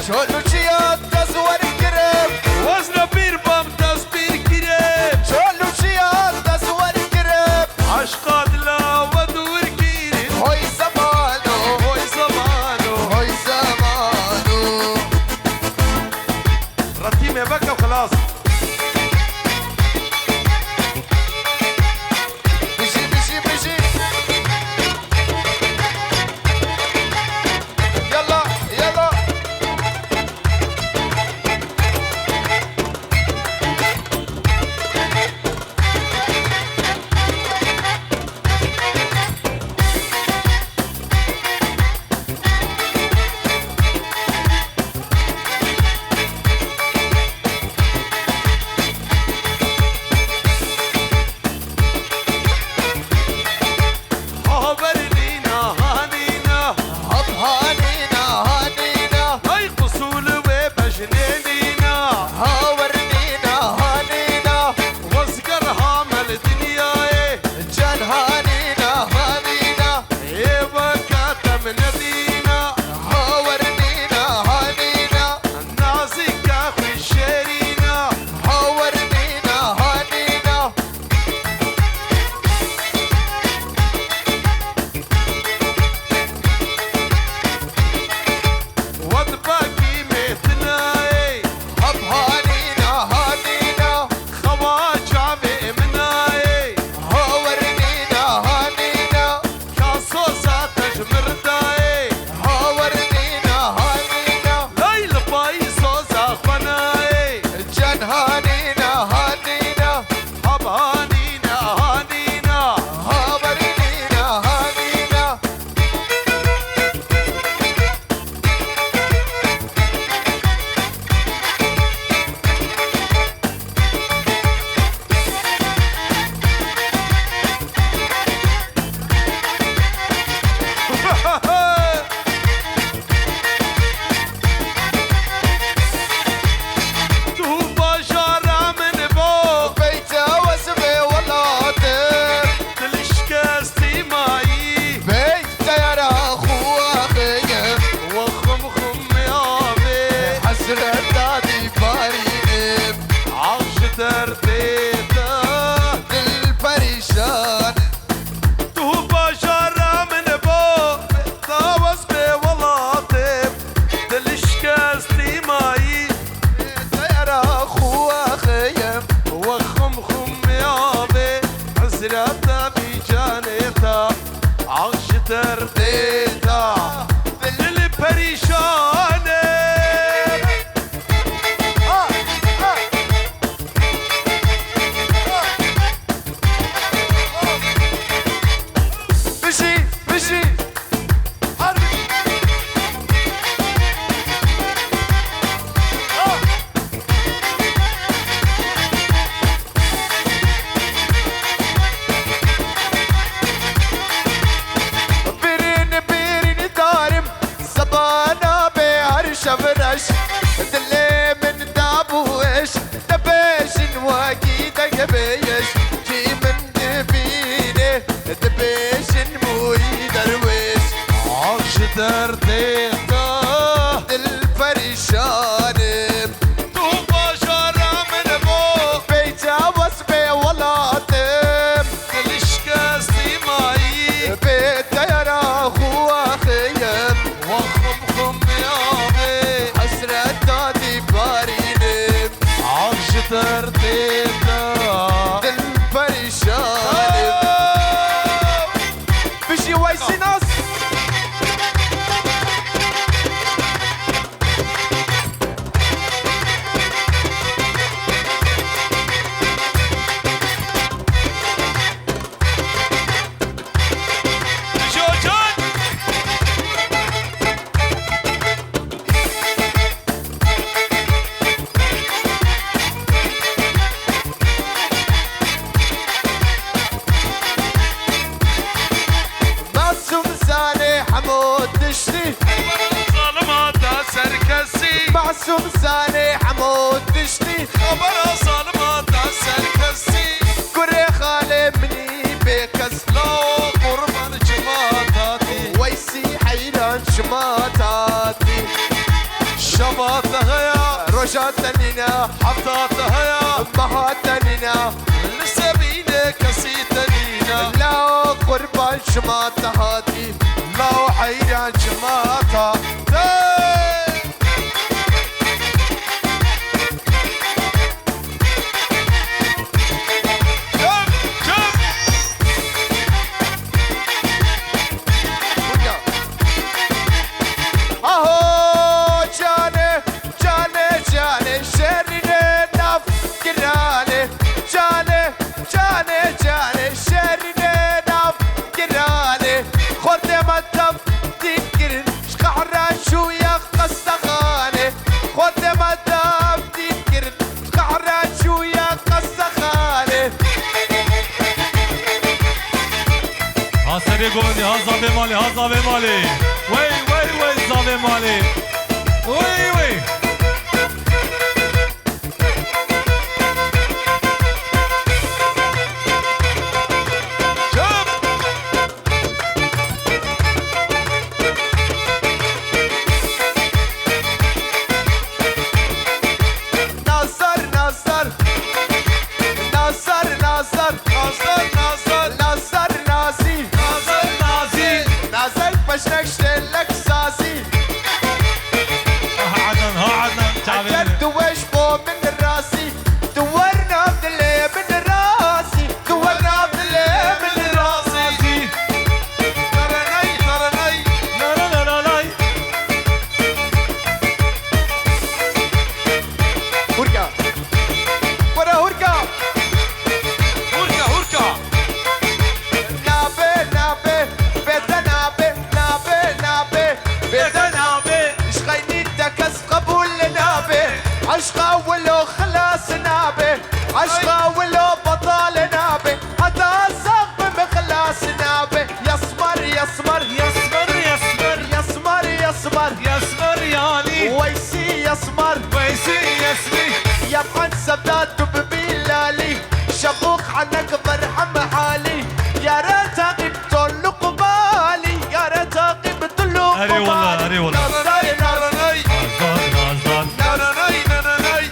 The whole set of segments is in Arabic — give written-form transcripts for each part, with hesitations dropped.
شلو شيات تصور كرم وزن بير بام تصبير كريم شلو شيات تصور كرم عشقات لا ودور كريم هوي زمانو هوي زمانو هوي زمانو رتيمة بكى وخلاص بيجي بيجي بيجي يلا يلا هابرنينا هانينا هب هانينا هانينا هاي قصول وبجنينينا هاورنينا هانينا واسقرها مال دنياي جان هانينا هانينا ايه وكاتم ندينا هاورنينا هانينا النازك اخوي الشيرينا هاورنينا هانينا وضباكي ميتناي هب هانينا هانينا خواجع بإمناي هاورنينا هانينا كاسوسا تجمرداي هاورنينا هانينا ليل بايسوزا خناي جان هانينا هانينا هبانينا هانينا هاورنينا هانينا توبا جارة من بو بيته وزبي ولاطر تلشكاستي ماي بيته يا اخو خيم وخم خم يابي حسرة دادي باريم عرش ترديتا البريشان توبا جارة من بو تاوز بي ولاطب تلشكاستي ماي بيته يا اخو خيم وخم خم يابي عزرتا بجانيتا عرش ترديتا البريشانة بشي بشي حربي بيرين بيرين دارم زبانا بعرش فرش دلي من دابوش دبيش واكيد قبيش جي من دفينه دبيش موي درويش عرش ترديتا الفريشان توبا جارة من بو بيتا وصبي ولاطم تلشكاستي ماي بيتا يا اخو خيم وخم خم يابي حسرة دادي بارينم عرش ترديتا الفريشان بشي ويسي ناس جوجان معصوم ساني حمود دشتي ظلمات سركسي معصوم ساني حمود دشتي خبر ظلمات سركسي كوري خالي مني بكس لو قربان جماعتاتي ويسي حيران شماتاتي صباتها يا رجعت تنينا حطاتها يا امها تنينا لسه بينا كسيتنينا لا قربان شمات هاتي لو حيران شماتها اهو جاني جاني جاني شرني نفكراني جاني جاني جاني شرني نفكراني خورتي ما تفتكر شقحران شو يا قصخاني خورتي ما تفتكر شقحران شو يا قصخاني ها سری گوندی ها زاوی مالی ها زاوی مالی وی وی وی زاوی مالی وی وی ناصر ناصر ناصر ناصر ناصر ناصر ناصر ناسي ناصر نازي نازل بشنك شلك ساسي ها عدن ها عدن تعبيني عجلت وش فوق من راسي دورنا بلي من راسي دورنا بلي من راسي ترني ترني لا لا لا لا لا هركا ورا هركا هركا هركا نابي نابي بيت نابي نابي نابي بيت نابي شغيني تكس قبول نابي عشقا ولو خلاص نابي عشقا ولو بطال نابي حتى السقف مخلاص نابي يسمر يسمر يسمر يسمر يسمر يسمر يسمر يعني ويسي يسمر ويسي يسمي يا بحن سبدات ببلالي شبوك عنك برحم حالي يا ريت قبت له قبالي يا ريت قبت له أري والله أري والله ترني ترني نازدان نازدان ترني ترني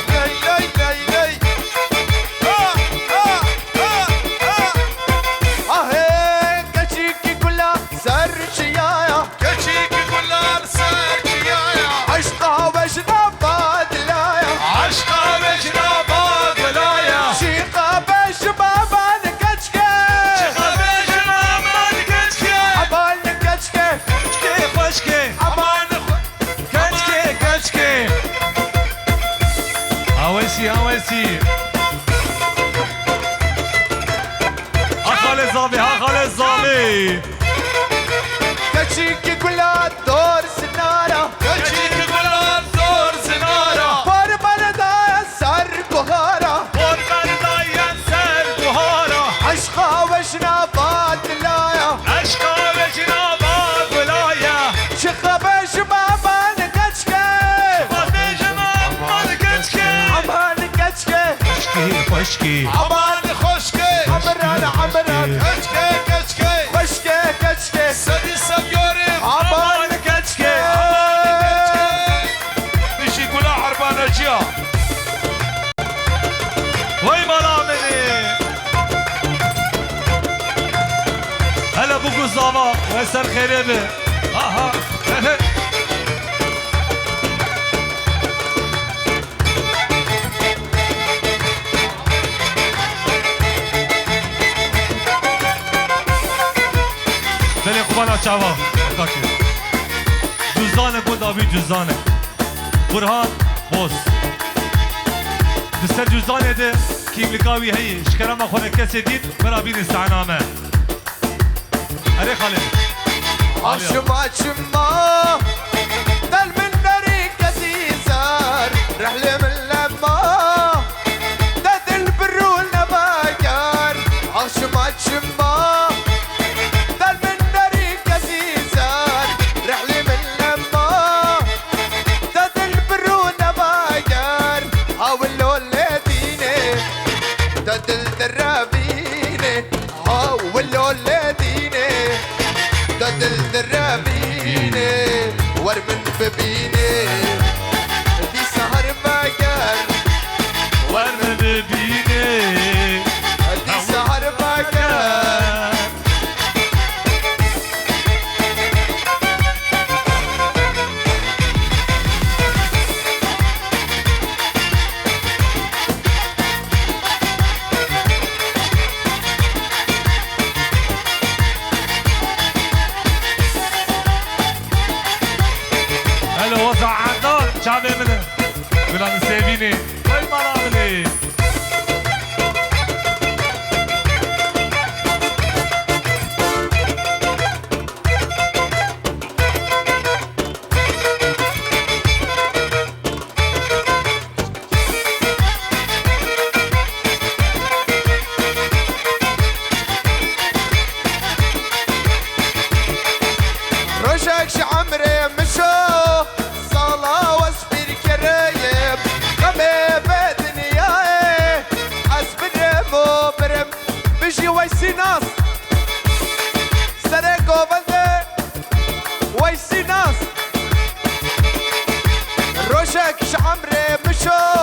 لي لي لي لي ها ها ها ها اهي كشيكي كلها سر شيايا كشيك كلها ساكي يا عشقها وجنا بادلايا عشقا بجنا باقلايا شيقها بشبابا نكتشكي بجنا ما نكتشكي عبال نكتشكي كشكي خشكي امان كشكي كشكي هاوسي هاوسي ها خالد زاوي ها خالد زاوي كشيكي كلها دور سنارة كشيك كلها دور زنارة فرمان دايا سر بهارة قربان داين سر بهارا عشقها وجنا بادلايا عشقا بجنا باقلايا شيقها بشبابا نكتشكي بجنا ما نكشكي عبال نكتشكي خشكي خشكي امان خشكي عمران عمران كشكي كشكي خشكي كشكي سدي سيوري عبال نكتشكي بيشي كلها حربانة جيا وي مرامني هلا بوكو زاوا وسر خريبه ها ها بلی قبانا چاوا کاکی جزانه کند آبی جزانه برهان بوس دستر جزانه ده کیملیکاوی هی شکرم خونه کسی دید برا بین استعنامه اره خالد عشما شما دل من ناري كزيزار رحلة من لما دد البرول نبايار عشما شما دل من ناري كزيزار رحلة من لما دد البرول نبايار حاولوا الذين دد الدرابين حاولوا الذين دد الدرابين ورمن ببيني ماله وزع عدان شعبي منه قولان سيبيني وي مراملي رشك شعمري مشو صلاة واسبر كريم غمي بدنياي اسبر مبرم بيجي ويسي ناس سرقو بلده ويسي ناس رشك شعمري مشو